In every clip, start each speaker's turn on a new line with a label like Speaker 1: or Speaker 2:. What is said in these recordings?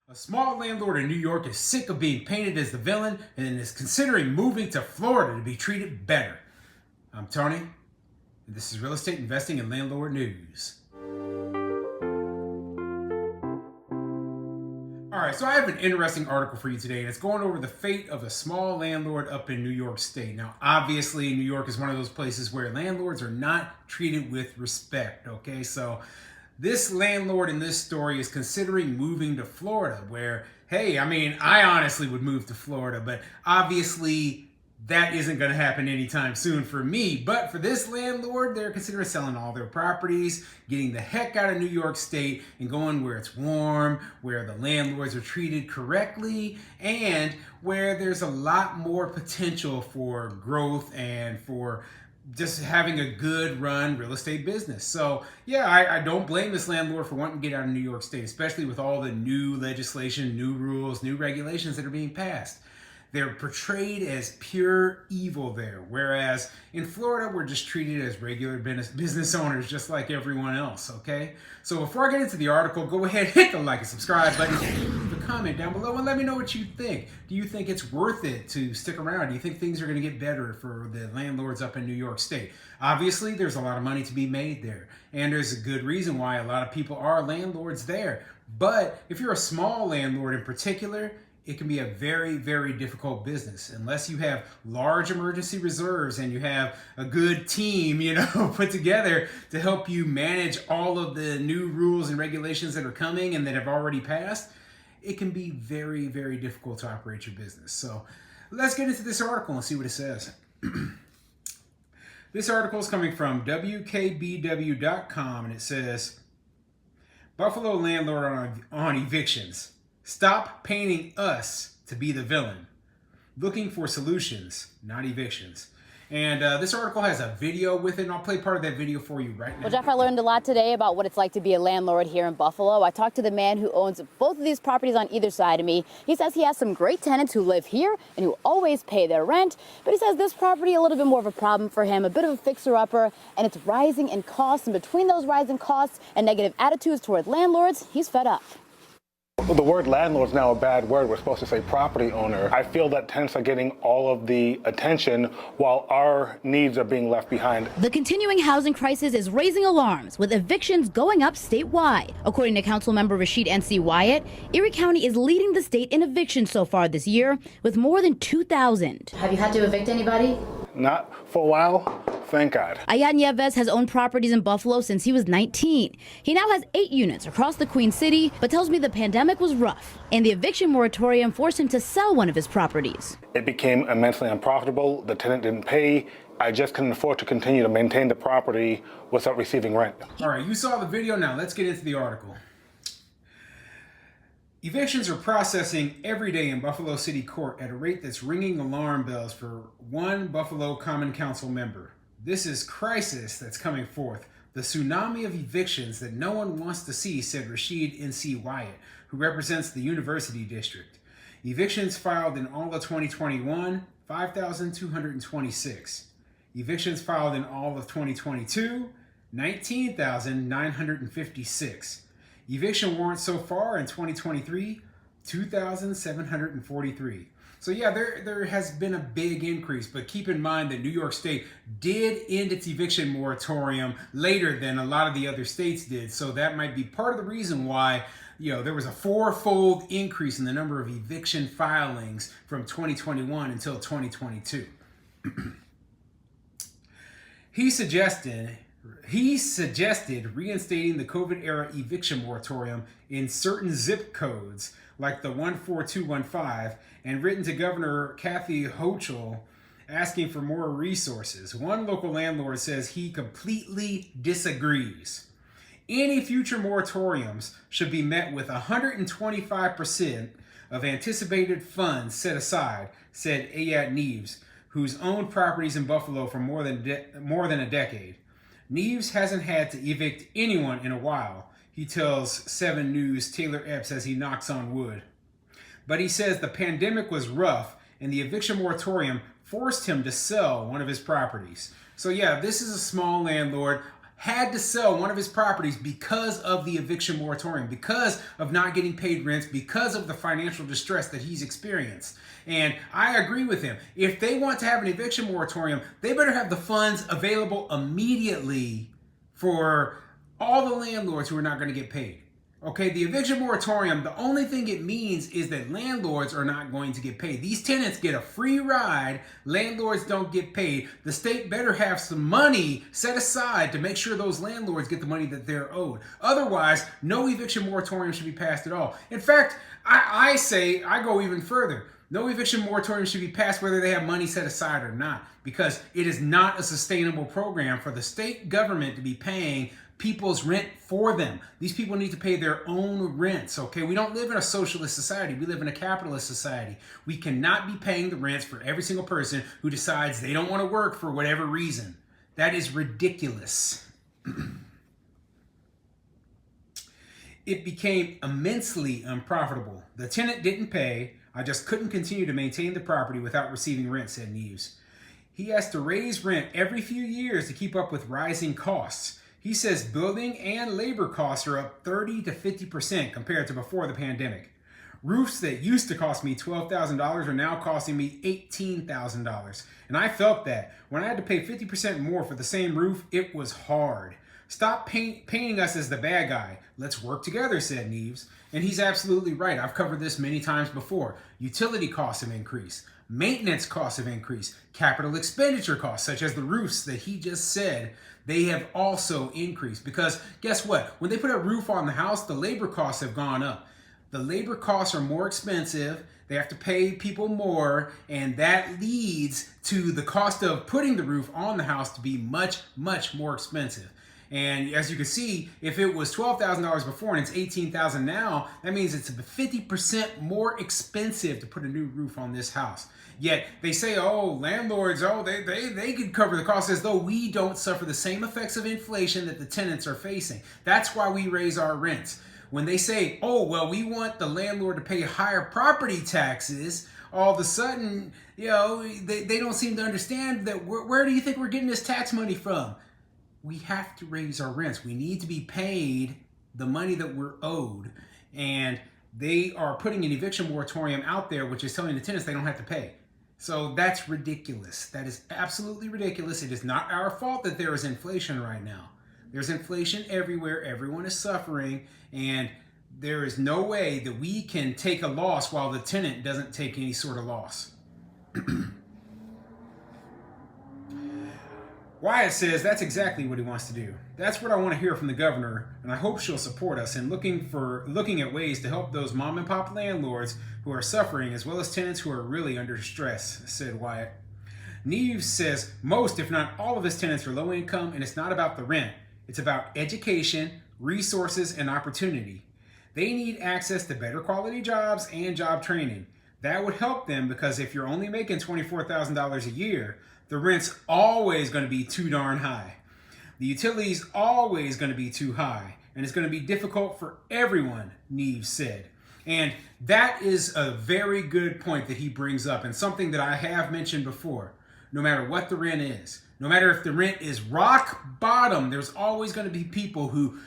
Speaker 1: A small landlord in New York is sick of being painted as the villain and is considering moving to Florida to be treated better. I'm Tony, and this is Real Estate Investing and Landlord News. Alright, so I have an interesting article for you today, and it's going over the fate of a small landlord up in New York State. Now, obviously, New York is one of those places where landlords are not treated with respect, okay? So this landlord in this story is considering moving to Florida, where, hey, I honestly would move to Florida, but obviously that isn't going to happen anytime soon for me. But for this landlord, they're considering selling all their properties, getting the heck out of New York State, and going where it's warm, where the landlords are treated correctly, and where there's a lot more potential for growth and for just having a good run real estate business. So yeah, I don't blame this landlord for wanting to get out of New York State, especially with all the new legislation, new rules, new regulations that are being passed. They're portrayed as pure evil there, whereas in Florida, we're just treated as regular business owners, just like everyone else, okay? So before I get into the article, go ahead, hit the like and subscribe button, leave a comment down below, and let me know what you think. Do you think it's worth it to stick around? Do you think things are gonna get better for the landlords up in New York State? Obviously, there's a lot of money to be made there, and there's a good reason why a lot of people are landlords there. But if you're a small landlord in particular, it can be a very, very difficult business unless you have large emergency reserves and you have a good team, put together to help you manage all of the new rules and regulations that are coming and that have already passed. It can be very, very difficult to operate your business. So let's get into this article and see what it says. This article is coming from WKBW.com, and it says, Buffalo landlord on evictions. Stop painting us to be the villain. Looking for solutions, not evictions. And this article has a video with it, and I'll play part of that video for you right now.
Speaker 2: Well, Jeff, I learned a lot today about what it's like to be a landlord here in Buffalo. I talked to the man who owns both of these properties on either side of me. He says he has some great tenants who live here and who always pay their rent. But he says this property a little bit more of a problem for him, a bit of a fixer-upper, and it's rising in costs. And between those rising costs and negative attitudes toward landlords, he's fed up.
Speaker 3: The word landlord is now a bad word. We're supposed to say property owner. I feel that tenants are getting all of the attention while our needs are being left behind.
Speaker 4: The continuing housing crisis is raising alarms, with evictions going up statewide. According to Councilmember Rashid N.C. Wyatt, Erie County is leading the state in evictions so far this year, with more than 2,000.
Speaker 2: Have you had to evict anybody?
Speaker 3: Not for a while, thank God.
Speaker 4: Ayad Nieves has owned properties in Buffalo since he was 19. He now has 8 units across the Queen City, but tells me the pandemic was rough, and the eviction moratorium forced him to sell one of his properties.
Speaker 3: It became immensely unprofitable. The tenant didn't pay. I just couldn't afford to continue to maintain the property without receiving rent.
Speaker 1: All right, you saw the video. Now let's get into the article. Evictions are processing every day in Buffalo City Court at a rate that's ringing alarm bells for one Buffalo Common Council member. This is crisis that's coming forth. The tsunami of evictions that no one wants to see, said Rashid N.C. Wyatt, who represents the University District. Evictions filed in all of 2021, 5,226. Evictions filed in all of 2022, 19,956. Eviction warrants so far in 2023, 2,743. So yeah, there has been a big increase, but keep in mind that New York State did end its eviction moratorium later than a lot of the other states did. So that might be part of the reason why, there was a 4-fold increase in the number of eviction filings from 2021 until 2022. He suggested reinstating the COVID-era eviction moratorium in certain zip codes, like the 14215, and written to Governor Kathy Hochul asking for more resources. One local landlord says he completely disagrees. Any future moratoriums should be met with 125% of anticipated funds set aside, said Ayad Nieves, who's owned properties in Buffalo for more than a decade. Nieves hasn't had to evict anyone in a while, he tells 7 News' Taylor Epps as he knocks on wood. But he says the pandemic was rough and the eviction moratorium forced him to sell one of his properties. So yeah, this is a small landlord. had to sell one of his properties because of the eviction moratorium, because of not getting paid rents, because of the financial distress that he's experienced. And I agree with him. If they want to have an eviction moratorium, they better have the funds available immediately for all the landlords who are not going to get paid. Okay, the eviction moratorium, the only thing it means is that landlords are not going to get paid. These tenants get a free ride. Landlords don't get paid. The state better have some money set aside to make sure those landlords get the money that they're owed. Otherwise, no eviction moratorium should be passed at all. In fact, I go even further. No eviction moratorium should be passed whether they have money set aside or not, because it is not a sustainable program for the state government to be paying people's rent for them. These people need to pay their own rents, okay? We don't live in a socialist society. We live in a capitalist society. We cannot be paying the rents for every single person who decides they don't want to work for whatever reason. That is ridiculous. It became immensely unprofitable. The tenant didn't pay. I just couldn't continue to maintain the property without receiving rent, said Neves. He has to raise rent every few years to keep up with rising costs. He says building and labor costs are up 30 to 50% compared to before the pandemic. Roofs that used to cost me $12,000 are now costing me $18,000. And I felt that. When I had to pay 50% more for the same roof, it was hard. Stop painting us as the bad guy. Let's work together, said Neves. And he's absolutely right. I've covered this many times before. Utility costs have increased. Maintenance costs have increased. Capital expenditure costs, such as the roofs that he just said, they have also increased. Because guess what? When they put a roof on the house, the labor costs have gone up. The labor costs are more expensive. They have to pay people more, and that leads to the cost of putting the roof on the house to be much, much more expensive. And as you can see, if it was $12,000 before and it's $18,000 now, that means it's 50% more expensive to put a new roof on this house. Yet they say, oh, landlords, they could cover the cost, as though we don't suffer the same effects of inflation that the tenants are facing. That's why we raise our rents. When they say, oh, well, we want the landlord to pay higher property taxes, all of a sudden, they don't seem to understand that where do you think we're getting this tax money from? We have to raise our rents. We need to be paid the money that we're owed. And they are putting an eviction moratorium out there, which is telling the tenants they don't have to pay. So that's ridiculous. That is absolutely ridiculous. It is not our fault that there is inflation right now. There's inflation everywhere. Everyone is suffering. And there is no way that we can take a loss while the tenant doesn't take any sort of loss. Wyatt says that's exactly what he wants to do. That's what I want to hear from the governor, and I hope she'll support us in looking at ways to help those mom and pop landlords who are suffering, as well as tenants who are really under stress, said Wyatt. Neves says most, if not all, of his tenants are low income, and it's not about the rent. It's about education, resources, and opportunity. They need access to better quality jobs and job training. That would help them, because if you're only making $24,000 a year, the rent's always going to be too darn high. The utility's always going to be too high, and it's going to be difficult for everyone, Neves said. And that is a very good point that he brings up, and something that I have mentioned before. No matter what the rent is, no matter if the rent is rock bottom, there's always going to be people who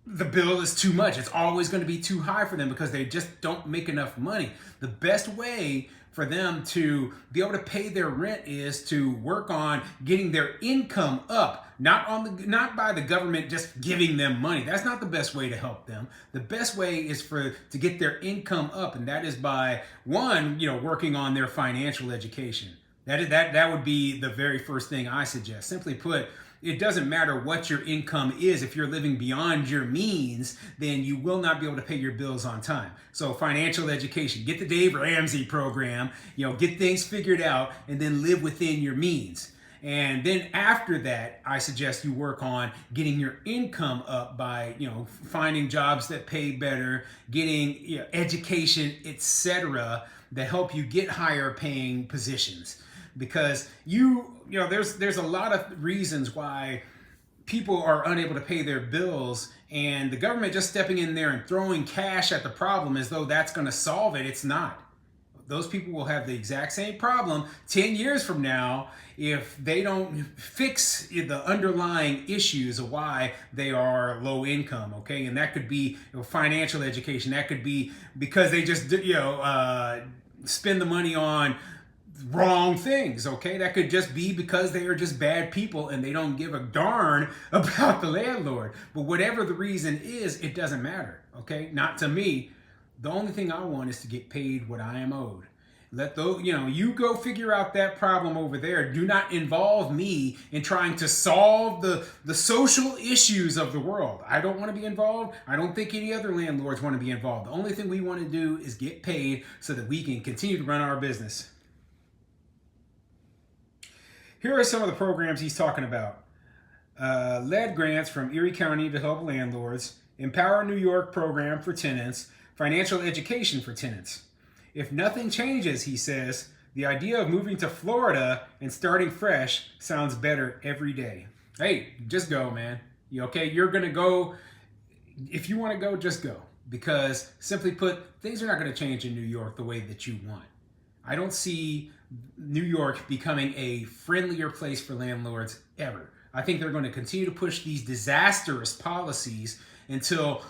Speaker 1: the bill is too much. It's always going to be too high for them because they just don't make enough money. The best way for them to be able to pay their rent is to work on getting their income up, not by the government just giving them money. That's not the best way to help them. The best way is to get their income up, and that is by working on their financial education. That would be the very first thing I suggest. Simply put, it doesn't matter what your income is. If you're living beyond your means, then you will not be able to pay your bills on time. So financial education, get the Dave Ramsey program, get things figured out, and then live within your means. And then after that, I suggest you work on getting your income up by, finding jobs that pay better, getting education, etc., that help you get higher paying positions. Because there's a lot of reasons why people are unable to pay their bills, and the government just stepping in there and throwing cash at the problem as though that's going to solve it. It's not. those people will have the exact same problem 10 years from now if they don't fix the underlying issues of why they are low income, okay? And that could be financial education. That could be because they just, spend the money on wrong things, okay? That could just be because they are just bad people and they don't give a darn about the landlord. But whatever the reason is, it doesn't matter, okay? Not to me. The only thing I want is to get paid what I am owed. Let those, you go figure out that problem over there. Do not involve me in trying to solve the social issues of the world. I don't want to be involved. I don't think any other landlords want to be involved. The only thing we want to do is get paid so that we can continue to run our business. Here are some of the programs he's talking about. Lead grants from Erie County to help landlords, Empower New York program for tenants, financial education for tenants. If nothing changes, he says, the idea of moving to Florida and starting fresh sounds better every day. Hey, just go, man. Okay? You're going to go. If you want to go, just go. Because simply put, things are not going to change in New York the way that you want. I don't see New York becoming a friendlier place for landlords ever. I think they're going to continue to push these disastrous policies until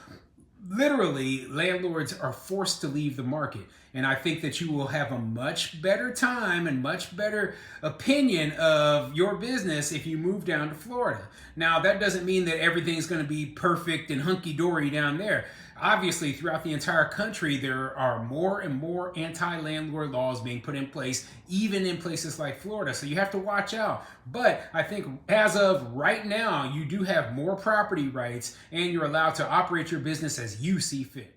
Speaker 1: literally landlords are forced to leave the market. And I think that you will have a much better time and much better opinion of your business if you move down to Florida. Now, that doesn't mean that everything's going to be perfect and hunky-dory down there. Obviously, throughout the entire country, there are more and more anti-landlord laws being put in place, even in places like Florida. So you have to watch out. But I think as of right now, you do have more property rights and you're allowed to operate your business as you see fit.